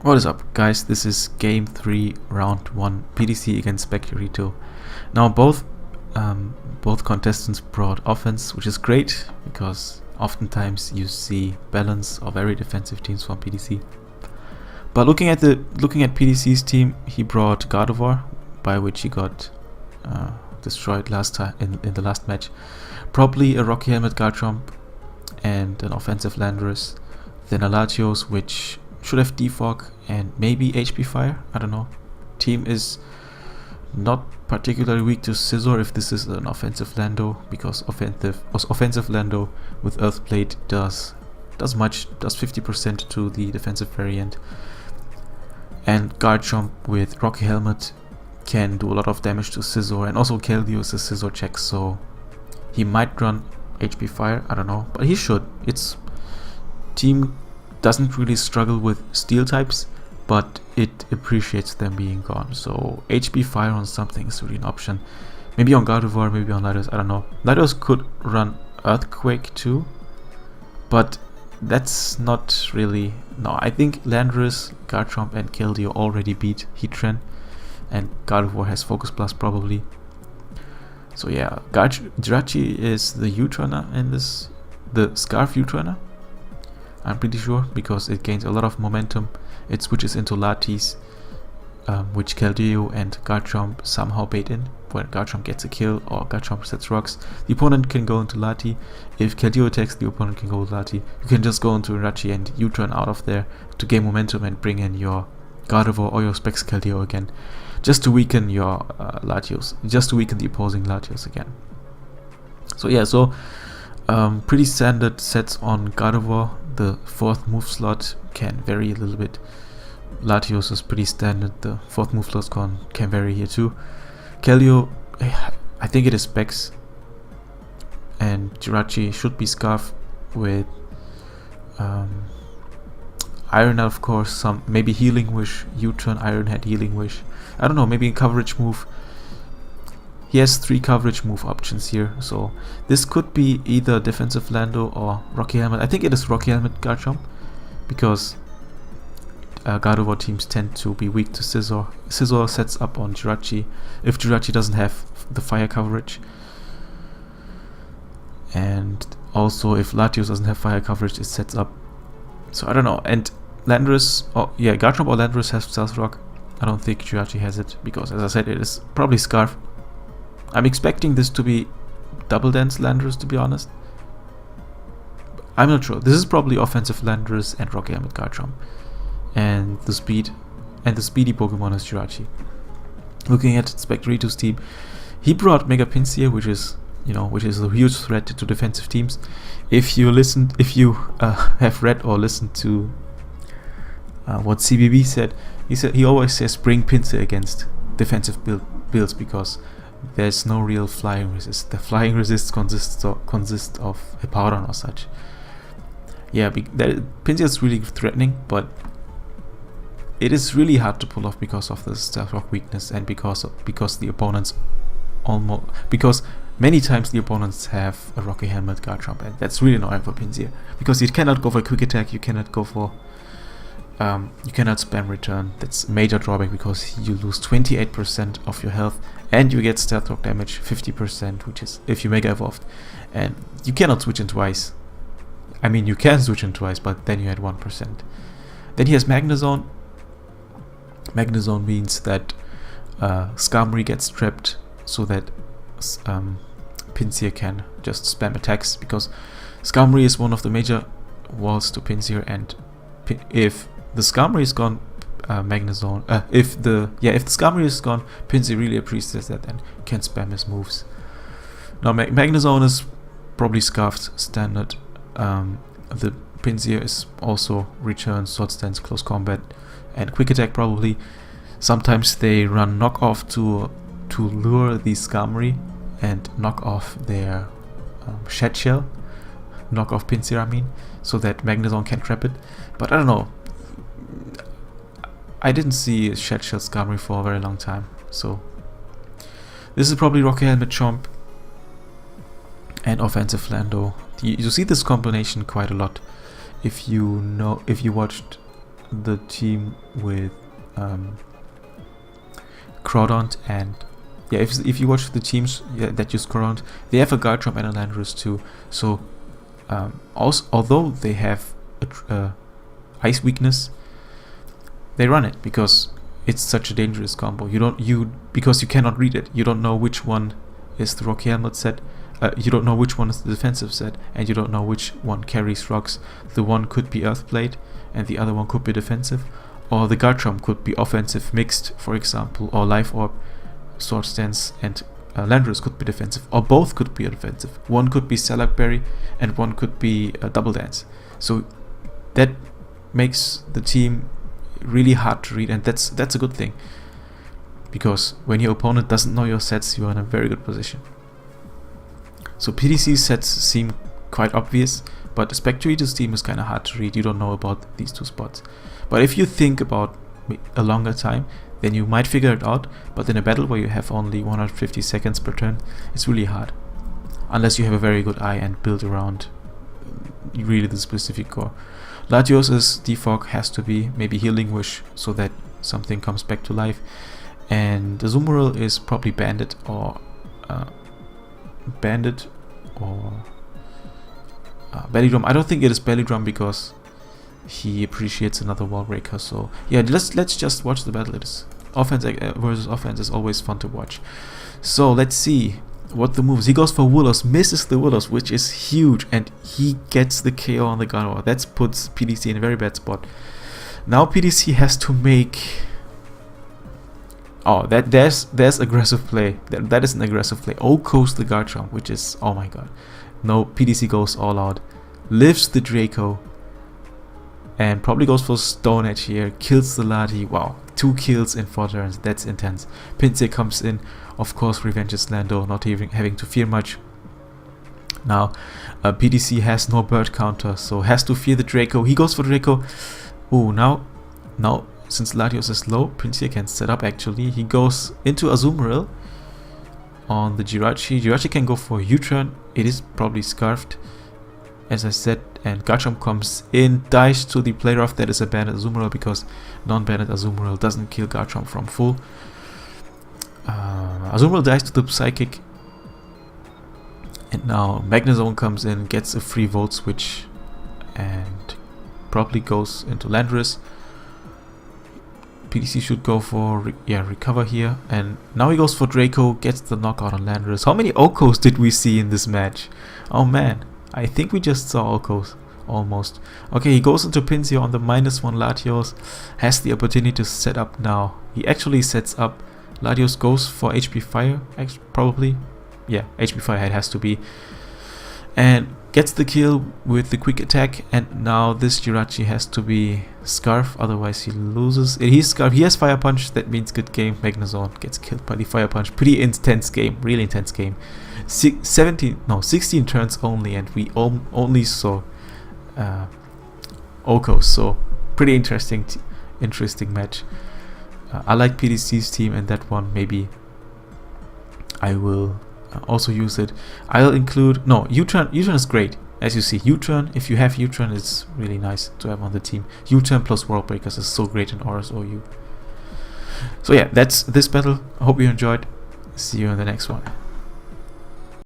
What is up, guys? This is Game 3, Round 1, PDC against Specterito. Now both contestants brought offense, which is great, because oftentimes you see balance or very defensive teams from PDC. But looking at PDC's team, he brought Gardevoir, by which he got destroyed last time in the last match. Probably a Rocky Helmet Garchomp and an offensive Landorus. Then a Latios, which should have Defog and maybe HP Fire. I don't know. Team is not particularly weak to Scizor if this is an offensive Lando, because offensive Lando with Earth Plate does 50% to the defensive variant, and Garchomp with Rocky Helmet can do a lot of damage to Scizor, and also Keldeo is a Scizor check, so he might run HP Fire. I don't know, but he should. Its team doesn't really struggle with steel types, but it appreciates them being gone, so HP Fire on something is really an option. Maybe on Gardevoir, maybe on Latios, I don't know. Latios could run Earthquake too, but that's not really... No, I think Landorus, Garchomp and Keldeo already beat Heatran, and Gardevoir has Focus Plus probably. So yeah, Jirachi is the U-turner in this, the Scarf U-turner, I'm pretty sure, because it gains a lot of momentum. It switches into Latis, which Keldeo and Garchomp somehow bait in. When Garchomp gets a kill or Garchomp sets rocks, the opponent can go into Lati. If Keldeo attacks, the opponent can go with Lati. You can just go into Jirachi and U-turn out of there to gain momentum and bring in your Gardevoir or your Specs Keldeo again, just to weaken your Latios, just to weaken the opposing Latios again. So yeah, pretty standard sets on Gardevoir. The fourth move slot can vary a little bit. Latios is pretty standard. The fourth move slot can vary here too. Keldeo, I think it is Specs, and Jirachi should be Scarf with Iron, of course. Maybe Healing Wish, U-turn, Iron Head, Healing Wish. I don't know. Maybe a coverage move. He has 3 coverage move options here, so this could be either defensive Lando or Rocky Helmet. I think it is Rocky Helmet Garchomp, because Gardevoir teams tend to be weak to Scizor. Scizor sets up on Jirachi if Jirachi doesn't have the fire coverage, and also if Latios doesn't have fire coverage, it sets up. So I don't know. And Landorus, Garchomp or Landorus has Stealth Rock. I don't think Jirachi has it, because as I said, it is probably Scarf. I'm expecting this to be Double Dance Landorus, to be honest. I'm not sure. This is probably offensive Landorus and Rocky Helmet Garchomp, and the speedy Pokemon is Jirachi. Looking at Specterito's team, he brought Mega Pinsir, which is a huge threat to defensive teams. If you have read or listened to what CBB said, he always says bring Pinsir against defensive builds, because there's no real flying resist. The flying resist consists of a Hippowdon or such. Yeah, Pinsir is really threatening, but it is really hard to pull off because of the Stealth Rock weakness, and because many times the opponents have a Rocky Helmet Garchomp, and that's really annoying for Pinsir, because you cannot go for a quick attack, you cannot go for you cannot spam return. That's a major drawback, because you lose 28% of your health, and you get Stealth Rock damage 50%, which is if you Mega Evolved, and you cannot switch in twice. I mean, you can switch in twice, but then you had 1%. Then he has Magnezone. Magnezone means that Skarmory gets trapped, so that Pinsir can just spam attacks, because Skarmory is one of the major walls to Pinsir, and if the Skarmory is gone, if the Skarmory is gone, Pinsir really appreciates that and can spam his moves. Now Magnezone is probably Scarfed standard. The Pinsir is also return, Sword Stance, Close Combat, and Quick Attack probably. Sometimes they run Knock Off to lure the Skarmory and knock off their Shed Shell. Knock off Pinsir, I mean, so that Magnezone can trap it. But I don't know. I didn't see Shed Shell Skarmory for a very long time, so this is probably Rocky Helmet Chomp and offensive Lando. You see this combination quite a lot if you watched the team with Crawdont, and yeah, if you watch the teams that use Crawdont, they have a Garchomp and a Landorus too. So also, although they have a ice weakness, they run it because it's such a dangerous combo. Because you cannot read it. You don't know which one is the Rocky Helmet set. You don't know which one is the defensive set, and you don't know which one carries rocks. The one could be Earthblade, and the other one could be defensive, or the Garchomp could be offensive mixed, for example, or Life Orb, Sword Stance, and Landorus could be defensive, or both could be defensive. One could be Salac Berry, and one could be Double Dance. So that makes the team really hard to read, and that's a good thing, because when your opponent doesn't know your sets, you are in a very good position. So PDC sets seem quite obvious, but Specterito's team is kind of hard to read. You don't know about these two spots. But if you think about a longer time, then you might figure it out. But in a battle where you have only 150 seconds per turn, it's really hard. Unless you have a very good eye and build around really the specific core. Latios's defog has to be maybe Healing Wish, so that something comes back to life. And the Azumarill is probably Bandit or Belly Drum. I don't think it is Belly Drum because he appreciates another wall breaker. So yeah, let's just watch the battle. It is offense versus offense is always fun to watch. So let's see what the moves. He goes for Willows, misses the Willows, which is huge, and he gets the KO on the Gardevoir. That puts PDC in a very bad spot. Now PDC has to make. Oh, there's aggressive play. That is an aggressive play. O-Coast the Garchomp, which is, oh my god. No, PDC goes all out, lifts the Draco, and probably goes for Stone Edge here. Kills the Lati. Wow, 2 kills in 4 turns. That's intense. Pinsir comes in, of course, revenges Lando, not even having to fear much. Now, PDC has no bird counter, so has to fear the Draco. He goes for Draco. Ooh, now. Since Latios is low, Pinsir can set up actually. He goes into Azumarill on the Jirachi. Jirachi can go for U-turn. It is probably Scarfed, as I said, and Garchomp comes in, dies to the play rough. That is a banded Azumarill because non-banded Azumarill doesn't kill Garchomp from full. Azumarill dies to the Psychic, and now Magnezone comes in, gets a free Volt Switch, and probably goes into Landorus. PDC should go for recover here, and now he goes for Draco, gets the knockout on Landorus. How many O-Co's did we see in this match? Oh man, I think we just saw O-Co's almost. Okay, he goes into Pinsir on the -1 Latios, has the opportunity to set up now. He actually sets up. Latios goes for HP Fire, probably. Yeah, HP Fire it has to be. And gets the kill with the quick attack, and now this Jirachi has to be Scarf, otherwise he loses. He's Scarf, he has Fire Punch, that means good game. Magnezone gets killed by the Fire Punch. Pretty intense game, really intense game. 16 turns only, and we only saw O-Co's, so pretty interesting match. I like PDC's team, and that one maybe I will also use it. I'll include U-turn. U-turn is great, as you see. U-turn, if you have U-turn, it's really nice to have on the team. U-turn plus World Breakers is so great in RSOU. So yeah, that's this battle. I hope you enjoyed. See you in the next one.